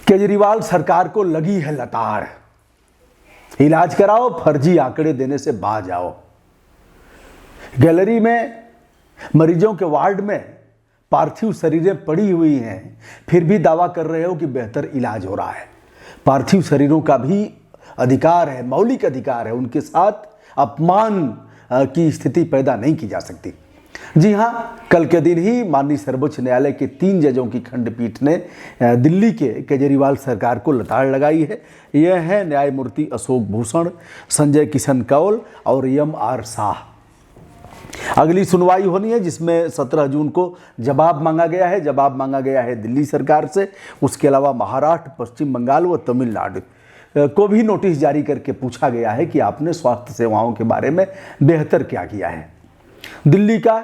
केजरीवाल सरकार को लगी है लताड़, इलाज कराओ, फर्जी आंकड़े देने से बाज आओ। गैलरी में मरीजों के वार्ड में पार्थिव शरीरें पड़ी हुई हैं, फिर भी दावा कर रहे हो कि बेहतर इलाज हो रहा है। पार्थिव शरीरों का भी अधिकार है, मौलिक अधिकार है, उनके साथ अपमान की स्थिति पैदा नहीं की जा सकती। जी हाँ, कल के दिन ही माननीय सर्वोच्च न्यायालय के 3 जजों की खंडपीठ ने दिल्ली के केजरीवाल सरकार को लताड़ लगाई है। यह है न्यायमूर्ति अशोक भूषण, संजय किशन कौल और एम.आर. शाह। अगली सुनवाई होनी है जिसमें 17 जून को जवाब मांगा गया है। जवाब मांगा गया है दिल्ली सरकार से, उसके अलावा महाराष्ट्र, पश्चिम बंगाल व तमिलनाडु को भी नोटिस जारी करके पूछा गया है कि आपने स्वास्थ्य सेवाओं के बारे में बेहतर क्या किया है। दिल्ली का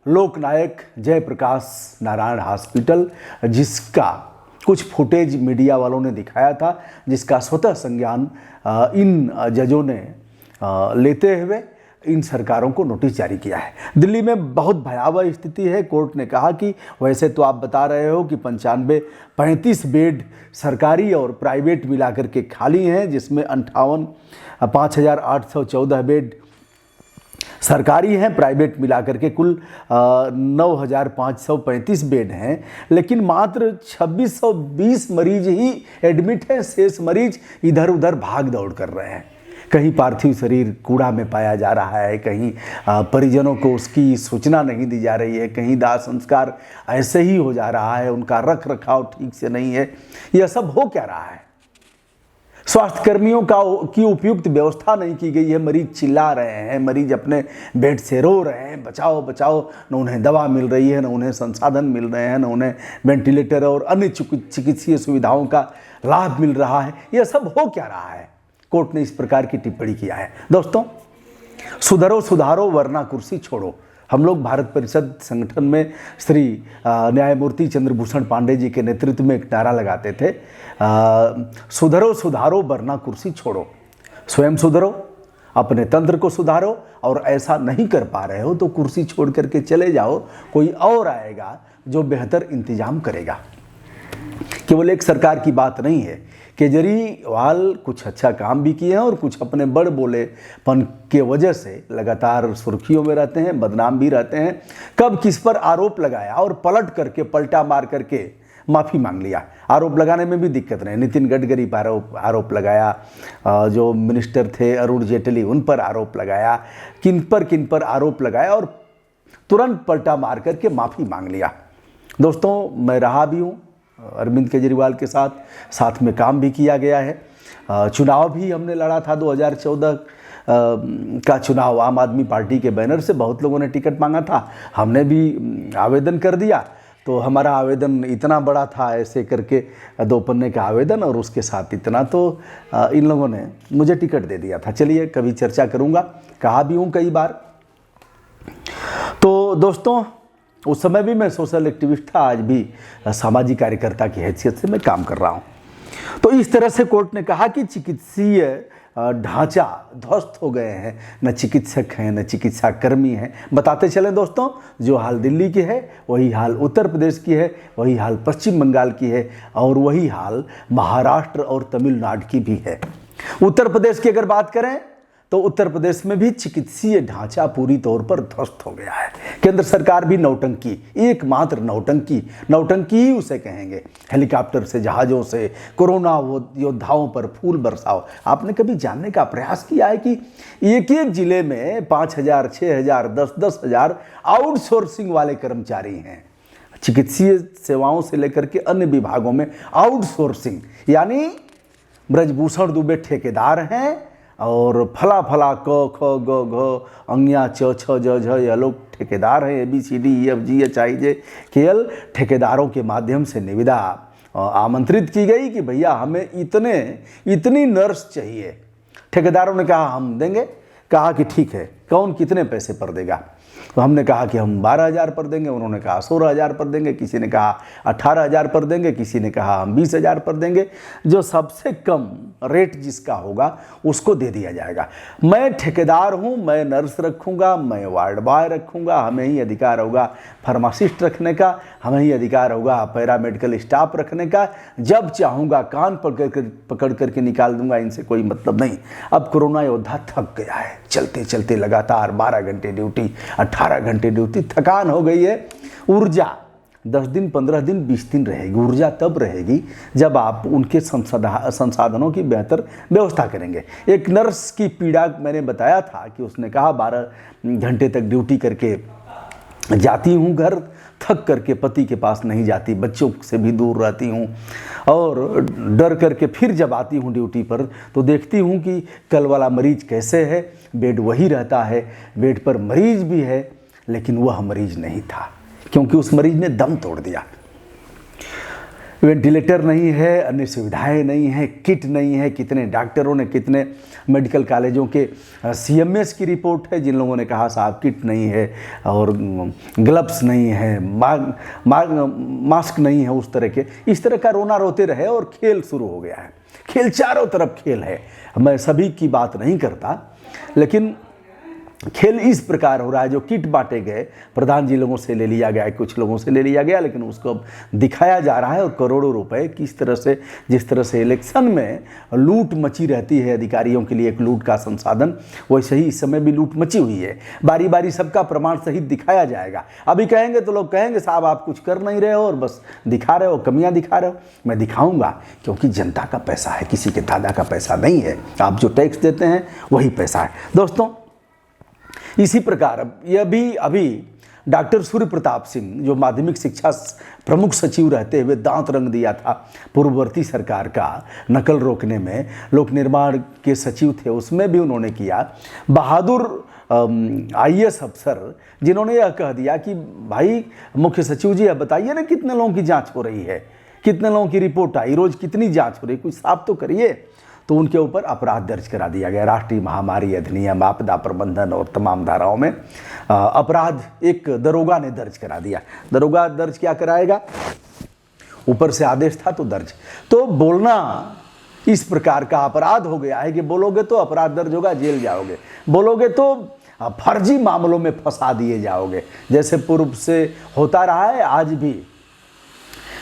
लोकनायक जयप्रकाश नारायण हॉस्पिटल, जिसका कुछ फुटेज मीडिया वालों ने दिखाया था, जिसका स्वतः संज्ञान इन जजों ने लेते हुए इन सरकारों को नोटिस जारी किया है। दिल्ली में बहुत भयावह स्थिति है। कोर्ट ने कहा कि वैसे तो आप बता रहे हो कि 35 बेड सरकारी और प्राइवेट मिलाकर के खाली हैं, जिसमें 5,814 बेड सरकारी हैं, प्राइवेट मिलाकर के कुल 9,535 बेड हैं, लेकिन मात्र 2,620 मरीज ही एडमिट हैं। शेष मरीज इधर उधर भाग दौड़ कर रहे हैं। कहीं पार्थिव शरीर कूड़ा में पाया जा रहा है, कहीं परिजनों को उसकी सूचना नहीं दी जा रही है, कहीं दाह संस्कार ऐसे ही हो जा रहा है, उनका रख रखाव ठीक से नहीं है। यह सब हो क्या रहा है? स्वास्थ्य कर्मियों की उपयुक्त व्यवस्था नहीं की गई है। मरीज चिल्ला रहे हैं, मरीज अपने बेड से रो रहे हैं, बचाओ बचाओ। न उन्हें दवा मिल रही है, न उन्हें संसाधन मिल रहे हैं, न उन्हें वेंटिलेटर और अन्य चिकित्सीय सुविधाओं का लाभ मिल रहा है। यह सब हो क्या रहा है? कोर्ट ने इस प्रकार की टिप्पणी किया है। दोस्तों, सुधरो सुधारो वरना कुर्सी छोड़ो। हम लोग भारत परिषद संगठन में श्री न्यायमूर्ति चंद्रभूषण पांडे जी के नेतृत्व में एक नारा लगाते थे, सुधरो सुधारो वरना कुर्सी छोड़ो। स्वयं सुधरो, अपने तंत्र को सुधारो, और ऐसा नहीं कर पा रहे हो तो कुर्सी छोड़ करके चले जाओ, कोई और आएगा जो बेहतर इंतजाम करेगा। केवल एक सरकार की बात नहीं है। केजरीवाल कुछ अच्छा काम भी किए हैं और कुछ अपने बड़ बोलेपन के वजह से लगातार सुर्खियों में रहते हैं, बदनाम भी रहते हैं। कब किस पर आरोप लगाया और पलटा मार करके माफ़ी मांग लिया। आरोप लगाने में भी दिक्कत नहीं। नितिन गडकरी पर आरोप लगाया, जो मिनिस्टर थे अरुण जेटली उन पर आरोप लगाया, किन पर आरोप लगाया और तुरंत पलटा मार करके माफ़ी मांग लिया। दोस्तों, मैं रहा भी हूँ अरविंद केजरीवाल के साथ में काम भी किया गया है। चुनाव भी हमने लड़ा था 2014 का चुनाव आम आदमी पार्टी के बैनर से। बहुत लोगों ने टिकट मांगा था, हमने भी आवेदन कर दिया। तो हमारा आवेदन इतना बड़ा था, ऐसे करके 2 पन्ने का आवेदन, और उसके साथ इतना, तो इन लोगों ने मुझे टिकट दे दिया था। चलिए, कभी चर्चा करूँगा, कहा भी हूँ कई बार। तो दोस्तों, उस समय भी मैं सोशल एक्टिविस्ट था, आज भी सामाजिक कार्यकर्ता की हैसियत से मैं काम कर रहा हूँ। तो इस तरह से कोर्ट ने कहा कि चिकित्सीय ढांचा ध्वस्त हो गए हैं, न चिकित्सक हैं न चिकित्सा कर्मी हैं। बताते चलें दोस्तों, जो हाल दिल्ली की है वही हाल उत्तर प्रदेश की है, वही हाल पश्चिम बंगाल की है, और वही हाल महाराष्ट्र और तमिलनाडु की भी है। उत्तर प्रदेश की अगर बात करें तो उत्तर प्रदेश में भी चिकित्सीय ढांचा पूरी तौर पर ध्वस्त हो गया है। केंद्र सरकार भी नौटंकी, एकमात्र नौटंकी ही उसे कहेंगे। हेलीकॉप्टर से, जहाज़ों से कोरोना योद्धाओं पर फूल बरसाओ। आपने कभी जानने का प्रयास किया है कि एक एक जिले में 5,000, 6,000, 10-10 हज़ार आउटसोर्सिंग वाले कर्मचारी हैं। चिकित्सीय सेवाओं से लेकर के अन्य विभागों में आउटसोर्सिंग, यानी ब्रजभूषण दुबे ठेकेदार हैं और फला क ख ग घ अंग्या च छ ज झ, यह लोग ठेकेदार हैं। ABCDEFGHIJ KL ठेकेदारों के माध्यम से निविदा आमंत्रित की गई कि भैया हमें इतनी नर्स चाहिए। ठेकेदारों ने कहा हम देंगे। कहा कि ठीक है, कौन कितने पैसे पर देगा? तो हमने कहा कि हम 12,000 पर देंगे, उन्होंने कहा 16,000 पर देंगे, किसी ने कहा 18,000 पर देंगे, किसी ने कहा हम 20,000 पर देंगे। जो सबसे कम रेट जिसका होगा उसको दे दिया जाएगा। मैं ठेकेदार हूँ, मैं नर्स रखूँगा, मैं वार्ड बॉय रखूँगा, हमें ही अधिकार होगा फार्मासिस्ट रखने का, हमें ही अधिकार होगा पैरामेडिकल स्टाफ रखने का। जब चाहूँगा कान पकड़ करके निकाल दूंगा, इनसे कोई मतलब नहीं। अब कोरोना योद्धा थक गया है, चलते चलते लगातार 12 घंटे ड्यूटी, 18 घंटे ड्यूटी, थकान हो गई है। ऊर्जा 10 दिन, 15 दिन, 20 दिन रहेगी। ऊर्जा तब रहेगी जब आप उनके संसाधनों की बेहतर व्यवस्था करेंगे। एक नर्स की पीड़ा मैंने बताया था कि उसने कहा 12 घंटे तक ड्यूटी करके जाती हूँ घर, थक करके पति के पास नहीं जाती, बच्चों से भी दूर रहती हूँ और डर करके फिर जब आती हूँ ड्यूटी पर तो देखती हूँ कि कल वाला मरीज कैसे है। बेड वही रहता है, बेड पर मरीज भी है, लेकिन वह मरीज नहीं था क्योंकि उस मरीज ने दम तोड़ दिया। वेंटिलेटर नहीं है, अन्य सुविधाएं नहीं है, किट नहीं है। कितने डॉक्टरों ने, कितने मेडिकल कॉलेजों के CMS की रिपोर्ट है जिन लोगों ने कहा साहब किट नहीं है और ग्लव्स नहीं है, मास्क नहीं है, उस तरह के, इस तरह का रोना रोते रहे और खेल शुरू हो गया है। खेल चारों तरफ खेल है। मैं सभी की बात नहीं करता, लेकिन खेल इस प्रकार हो रहा है। जो किट बांटे गए, प्रधान जी लोगों से ले लिया गया, कुछ लोगों से ले लिया गया, लेकिन उसको अब दिखाया जा रहा है और करोड़ों रुपए किस तरह से, जिस तरह से इलेक्शन में लूट मची रहती है अधिकारियों के लिए एक लूट का संसाधन, वैसे ही इस समय भी लूट मची हुई है। बारी बारी सबका प्रमाण सहित दिखाया जाएगा। अभी कहेंगे तो लोग कहेंगे साहब आप कुछ कर नहीं रहे हो और बस दिखा रहे हो, कमियां दिखा रहे हो। मैं दिखाऊंगा क्योंकि जनता का पैसा है, किसी के दादा का पैसा नहीं है। आप जो टैक्स देते हैं वही पैसा है। दोस्तों, इसी प्रकार यह भी अभी डॉक्टर सूर्य प्रताप सिंह जो माध्यमिक शिक्षा प्रमुख सचिव रहते हुए दांत रंग दिया था पूर्ववर्ती सरकार का नकल रोकने में, लोक निर्माण के सचिव थे, उसमें भी उन्होंने किया। बहादुर IAS अफसर जिन्होंने यह कह दिया कि भाई मुख्य सचिव जी अब बताइए ना कितने लोगों की जांच हो रही है, कितने लोगों की रिपोर्ट आई, रोज कितनी जांच हो रही है, कुछ साफ तो करिए। तो उनके ऊपर अपराध दर्ज करा दिया गया। राष्ट्रीय महामारी अधिनियम, आपदा प्रबंधन और तमाम धाराओं में अपराध एक दरोगा ने दर्ज करा दिया। दरोगा दर्ज क्या कराएगा, ऊपर से आदेश था तो दर्ज। तो बोलना इस प्रकार का अपराध हो गया है कि बोलोगे तो अपराध दर्ज होगा, जेल जाओगे, बोलोगे तो फर्जी मामलों में फंसा दिए जाओगे, जैसे पूर्व से होता रहा है। आज भी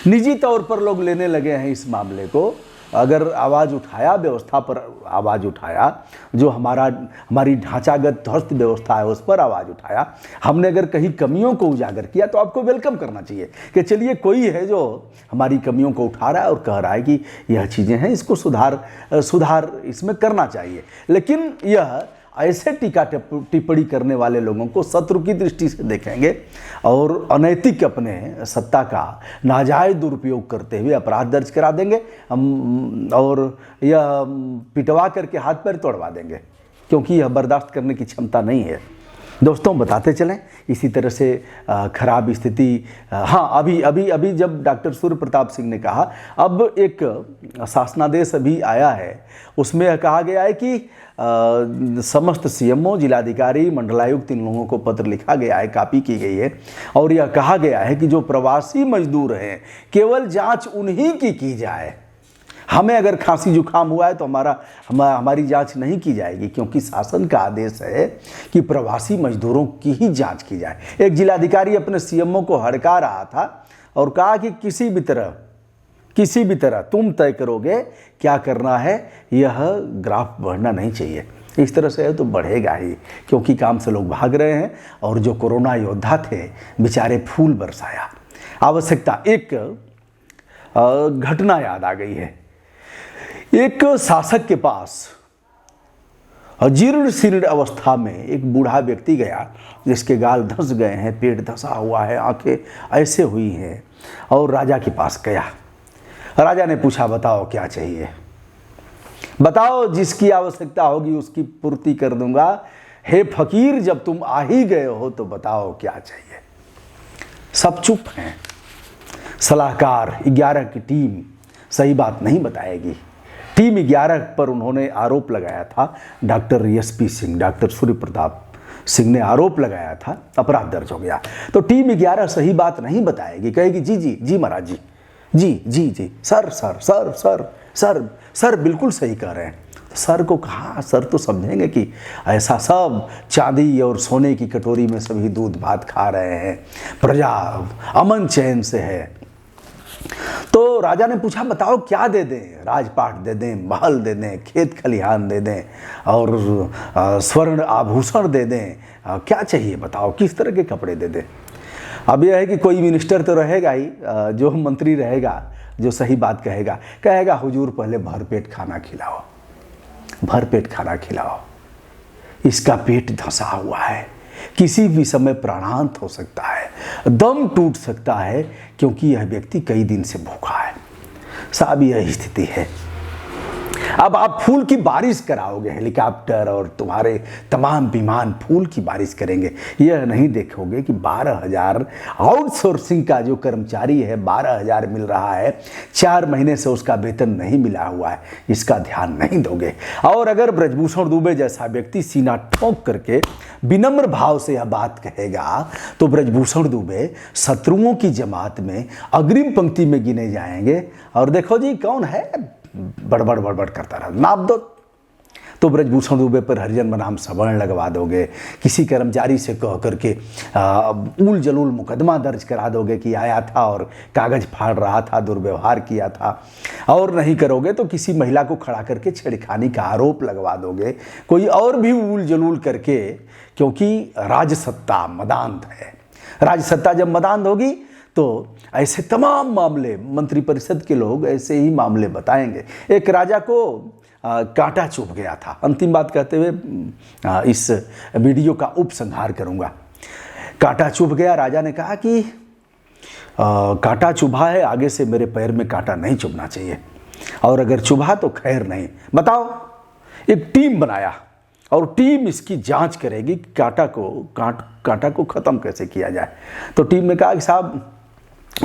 निजी तौर पर लोग लेने लगे हैं इस मामले को। अगर आवाज़ उठाया, व्यवस्था पर आवाज़ उठाया, जो हमारी ढांचागत ध्वस्त व्यवस्था है उस पर आवाज़ उठाया, हमने अगर कहीं कमियों को उजागर किया तो आपको वेलकम करना चाहिए कि चलिए कोई है जो हमारी कमियों को उठा रहा है और कह रहा है कि यह चीज़ें हैं, इसको सुधार इसमें करना चाहिए। लेकिन यह ऐसे टीका टिप्पणी करने वाले लोगों को शत्रु की दृष्टि से देखेंगे और अनैतिक अपने सत्ता का नाजायज दुरुपयोग करते हुए अपराध दर्ज करा देंगे और यह पिटवा करके हाथ पैर तोड़वा देंगे, क्योंकि यह बर्दाश्त करने की क्षमता नहीं है। दोस्तों, बताते चलें इसी तरह से खराब स्थिति। हाँ, अभी जब डॉक्टर सूर्य प्रताप सिंह ने कहा, अब एक शासनादेश अभी आया है, उसमें यह कहा गया है कि समस्त CMO, जिलाधिकारी, मंडलायुक्त, इन लोगों को पत्र लिखा गया है, कॉपी की गई है और यह कहा गया है कि जो प्रवासी मजदूर हैं केवल जांच उन्हीं की जाए। हमें अगर खांसी जुकाम हुआ है तो हमारी जांच नहीं की जाएगी, क्योंकि शासन का आदेश है कि प्रवासी मजदूरों की ही जांच की जाए। एक जिलाधिकारी अपने CMO को हड़का रहा था और कहा कि किसी भी तरह तुम तय करोगे क्या करना है, यह ग्राफ बढ़ना नहीं चाहिए। इस तरह से है तो बढ़ेगा ही, क्योंकि काम से लोग भाग रहे हैं और जो कोरोना योद्धा थे बेचारे फूल बरसाया। आवश्यकता, एक घटना याद आ गई है। एक शासक के पास जीर्ण शीर्ण अवस्था में एक बूढ़ा व्यक्ति गया, जिसके गाल धंस गए हैं, पेट धंसा हुआ है, आंखें ऐसे हुई हैं, और राजा के पास गया। राजा ने पूछा, बताओ क्या चाहिए, बताओ, जिसकी आवश्यकता होगी उसकी पूर्ति कर दूंगा। हे फकीर, जब तुम आ ही गए हो तो बताओ क्या चाहिए। सब चुप हैं। सलाहकार 11 की टीम सही बात नहीं बताएगी। टीम 11 पर उन्होंने आरोप लगाया था doctor SP Singh, doctor Surya Pratap Singh ने आरोप लगाया था, अपराध दर्ज हो गया। तो टीम 11 सही बात नहीं बताएगी, कहेगी जी जी जी महाराज जी, जी जी जी sir sir sir sir sir sir बिल्कुल सही कह रहे हैं। सर को कहा, सर तो समझेंगे कि ऐसा सब चांदी और सोने की कटोरी में सभी दूध भात खा रहे हैं, प्रजा अमन चैन से है। तो राजा ने पूछा बताओ क्या दे दें, राजपाट दे दें, महल दे दें, खेत खलिहान दे दें और स्वर्ण आभूषण दे दें, क्या चाहिए बताओ, किस तरह के कपड़े दे दें। अब यह है कि कोई मिनिस्टर तो रहेगा ही, जो मंत्री रहेगा जो सही बात कहेगा हुजूर पहले भरपेट खाना खिलाओ, भरपेट खाना खिलाओ, इसका पेट धंसा हुआ है, किसी भी समय प्राणांत हो सकता है, दम टूट सकता है, क्योंकि यह व्यक्ति कई दिन से भूखा है। साहब यह स्थिति है। अब आप फूल की बारिश कराओगे, हेलीकॉप्टर और तुम्हारे तमाम विमान फूल की बारिश करेंगे, यह नहीं देखोगे कि 12,000 आउटसोर्सिंग का जो कर्मचारी है 12,000 मिल रहा है, 4 महीने से उसका वेतन नहीं मिला हुआ है, इसका ध्यान नहीं दोगे। और अगर ब्रजभूषण दुबे जैसा व्यक्ति सीना ठोंक करके विनम्र भाव से यह बात कहेगा तो ब्रजभूषण दुबे शत्रुओं की जमात में अग्रिम पंक्ति में गिने जाएंगे। और देखो जी कौन है बड़बड़ बड़बड़ करता रहा, नाप दो। तो ब्रजभूषण दुबे पर हरिजन बनाम सवर्ण लगवा दोगे, किसी कर्मचारी से कह करके उल जलूल मुकदमा दर्ज करा दोगे कि आया था और कागज फाड़ रहा था, दुर्व्यवहार किया था। और नहीं करोगे तो किसी महिला को खड़ा करके छेड़खानी का आरोप लगवा दोगे, कोई और भी उल जलूल करके, क्योंकि राजसत्ता मदान्त है। राजसत्ता जब मदान्त होगी तो ऐसे तमाम मामले मंत्रिपरिषद के लोग ऐसे ही मामले बताएंगे। एक राजा को कांटा चुभ गया था, अंतिम बात कहते हुए इस वीडियो का उपसंहार करूंगा। कांटा चुभ गया, राजा ने कहा कि कांटा चुभा है, आगे से मेरे पैर में कांटा नहीं चुभना चाहिए, और अगर चुभा तो खैर नहीं। बताओ, एक टीम बनाया और टीम इसकी जांच करेगी कि कांटा को ख़त्म कैसे किया जाए। तो टीम ने कहा कि साहब,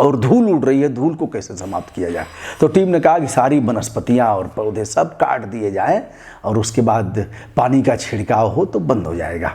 और धूल उड़ रही है, धूल को कैसे समाप्त किया जाए। तो टीम ने कहा कि सारी वनस्पतियां और पौधे सब काट दिए जाएं और उसके बाद पानी का छिड़काव हो तो बंद हो जाएगा।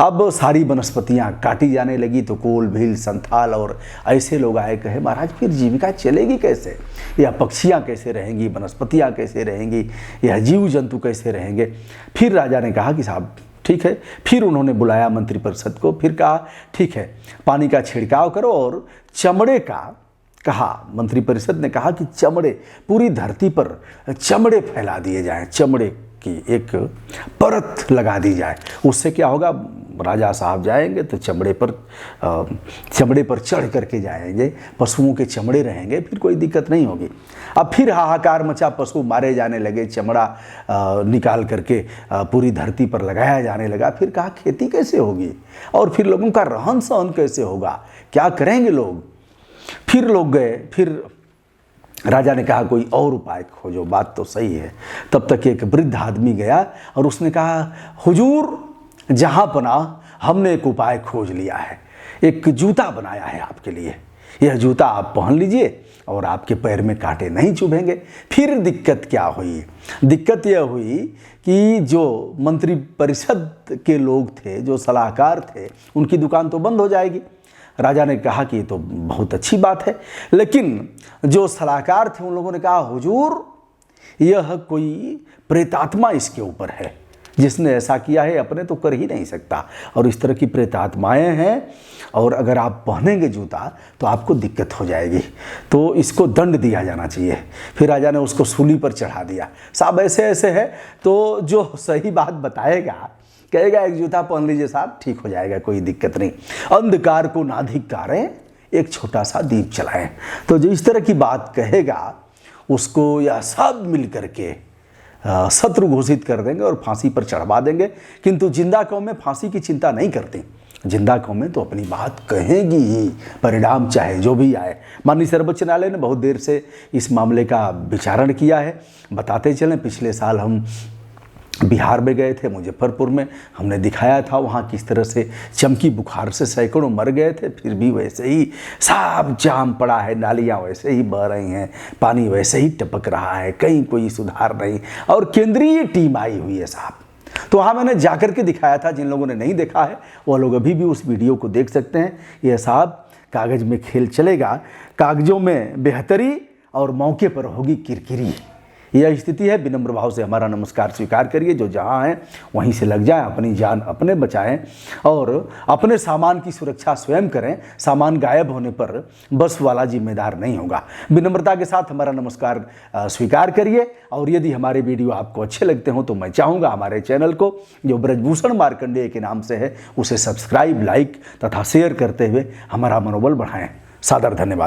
अब सारी वनस्पतियां काटी जाने लगी तो कोल भील संथाल और ऐसे लोग आए, कहे महाराज फिर जीविका चलेगी कैसे, या पक्षियां कैसे रहेंगी, वनस्पतियां कैसे रहेंगी, या जीव जंतु कैसे रहेंगे। फिर राजा ने कहा कि साहब ठीक है। फिर उन्होंने बुलाया मंत्रिपरिषद को, फिर कहा ठीक है पानी का छिड़काव करो और चमड़े का कहा, मंत्रिपरिषद ने कहा कि चमड़े पूरी धरती पर चमड़े फैला दिए जाएं, चमड़े की एक परत लगा दी जाए। उससे क्या होगा, राजा साहब जाएंगे तो चमड़े पर चढ़ करके जाएंगे, पशुओं के चमड़े रहेंगे, फिर कोई दिक्कत नहीं होगी। अब फिर हाहाकार मचा, पशु मारे जाने लगे, चमड़ा निकाल करके पूरी धरती पर लगाया जाने लगा। फिर कहा खेती कैसे होगी और फिर लोगों का रहन सहन कैसे होगा, क्या करेंगे लोग। फिर लोग गए, फिर राजा ने कहा कोई और उपाय खोजो, बात तो सही है। तब तक एक वृद्ध आदमी गया और उसने कहा हुजूर जहाँ पनाह हमने एक उपाय खोज लिया है, एक जूता बनाया है आपके लिए, यह जूता आप पहन लीजिए और आपके पैर में कांटे नहीं चुभेंगे। फिर दिक्कत क्या हुई, दिक्कत यह हुई कि जो मंत्रिपरिषद के लोग थे, जो सलाहकार थे, उनकी दुकान तो बंद हो जाएगी। राजा ने कहा कि ये तो बहुत अच्छी बात है, लेकिन जो सलाहकार थे उन लोगों ने कहा हुजूर यह कोई प्रेतात्मा इसके ऊपर है, जिसने ऐसा किया है अपने तो कर ही नहीं सकता, और इस तरह की प्रेतात्माएं हैं और अगर आप पहनेंगे जूता तो आपको दिक्कत हो जाएगी, तो इसको दंड दिया जाना चाहिए। फिर राजा ने उसको सूली पर चढ़ा दिया। साहब ऐसे ऐसे है, तो जो सही बात बताएगा कहेगा एक जूता पहन लीजिए साहब, ठीक हो जाएगा, कोई दिक्कत नहीं। अंधकार को ना धिक्कारें, एक छोटा सा दीप चलाएं। तो जो इस तरह की बात कहेगा उसको यह सब मिल करके शत्रु घोषित कर देंगे और फांसी पर चढ़वा देंगे। किंतु जिंदा कौमें फांसी की चिंता नहीं करती, जिंदा कौमें तो अपनी बात कहेगी ही, परिणाम चाहे जो भी आए। माननीय सर्वोच्च न्यायालय ने बहुत देर से इस मामले का विचारण किया है। बताते चलें, पिछले साल हम बिहार में गए थे, मुजफ्फरपुर में, हमने दिखाया था वहाँ किस तरह से चमकी बुखार से सैकड़ों मर गए थे, फिर भी वैसे ही साफ जाम पड़ा है, नालियाँ वैसे ही बह रही हैं, पानी वैसे ही टपक रहा है, कहीं कोई सुधार नहीं। और केंद्रीय टीम आई हुई है साहब, तो वहाँ मैंने जाकर के दिखाया था। जिन लोगों ने नहीं देखा है वो लोग अभी भी उस वीडियो को देख सकते हैं। यह साहब कागज़ में खेल चलेगा, कागज़ों में बेहतरी और मौके पर होगी किरकिरी। यह स्थिति है। विनम्र भाव से हमारा नमस्कार स्वीकार करिए। जो जहाँ हैं वहीं से लग जाएं, अपनी जान अपने बचाएं और अपने सामान की सुरक्षा स्वयं करें। सामान गायब होने पर बस वाला जिम्मेदार नहीं होगा। विनम्रता के साथ हमारा नमस्कार स्वीकार करिए। और यदि हमारे वीडियो आपको अच्छे लगते हों तो मैं चाहूँगा हमारे चैनल को, जो ब्रजभूषण मार्कंडेय के नाम से है, उसे सब्सक्राइब, लाइक तथा शेयर करते हुए हमारा मनोबल बढ़ाएं। सादर धन्यवाद।